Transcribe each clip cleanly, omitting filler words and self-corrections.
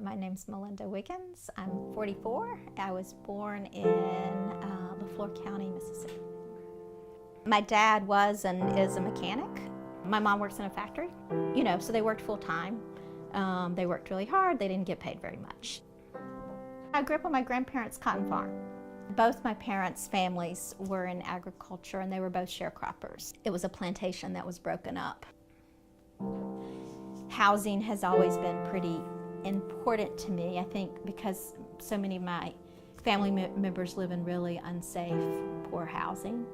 My name's Melinda Wiggins. I'm 44. I was born in Leflore County, Mississippi. My dad was and is a mechanic. My mom works in a factory, so they worked full time. They worked really hard. They didn't get paid very much. I grew up on my grandparents' cotton farm. Both my parents' families were in agriculture and they were both sharecroppers. It was a plantation that was broken up. Housing has always been pretty important to me, I think, because so many of my family members live in really unsafe, poor housing.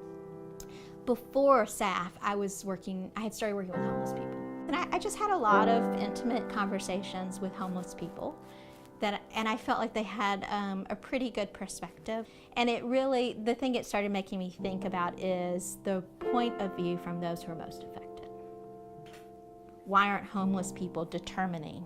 Before SAF, I had started working with homeless people. And I just had a lot of intimate conversations with homeless people, and I felt like they had a pretty good perspective. And the thing it started making me think about is the point of view from those who are most affected. Why aren't homeless people determining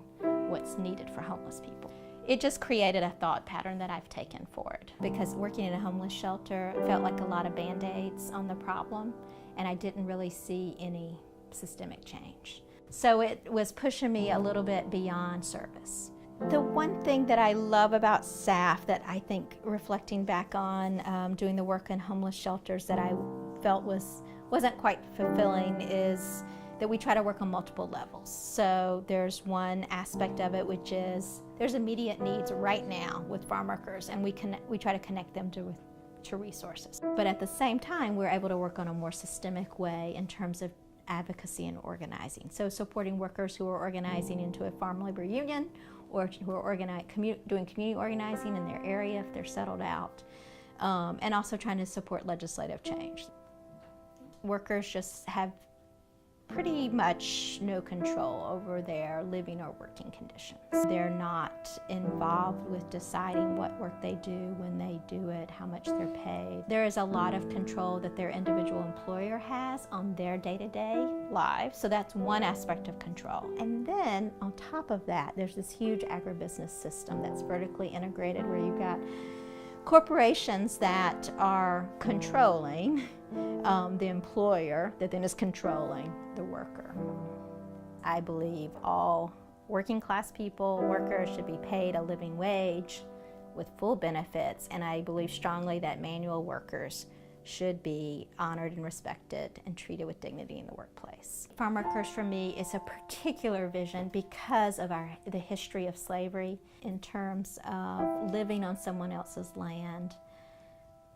what's needed for homeless people? It just created a thought pattern that I've taken forward, because working in a homeless shelter felt like a lot of Band-Aids on the problem, and I didn't really see any systemic change. So it was pushing me a little bit beyond service. The one thing that I love about SAF that I think, reflecting back on doing the work in homeless shelters, that I felt wasn't quite fulfilling is that we try to work on multiple levels. So there's one aspect of it, which is there's immediate needs right now with farm workers, and we try to connect them to resources. But at the same time, we're able to work on a more systemic way in terms of advocacy and organizing. So supporting workers who are organizing into a farm labor union, or who are doing community organizing in their area if they're settled out, and also trying to support legislative change. Workers just have pretty much no control over their living or working conditions. They're not involved with deciding what work they do, when they do it, how much they're paid. There is a lot of control that their individual employer has on their day-to-day lives, so that's one aspect of control. And then on top of that, there's this huge agribusiness system that's vertically integrated, where you've got corporations that are controlling the employer, that then is controlling the worker. I believe all working class people, workers, should be paid a living wage with full benefits, and I believe strongly that manual workers should be honored and respected and treated with dignity in the workplace. Farm workers, for me, is a particular vision because of the history of slavery, in terms of living on someone else's land,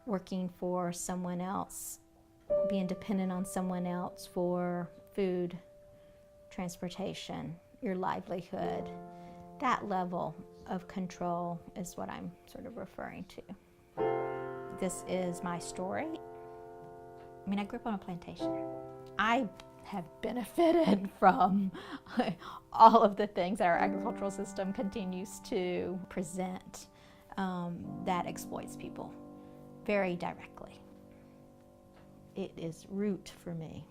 working for someone else, being dependent on someone else for food, transportation, your livelihood. That level of control is what I'm sort of referring to. This is my story. I grew up on a plantation. I have benefited from all of the things that our agricultural system continues to present that exploits people very directly. It is root for me.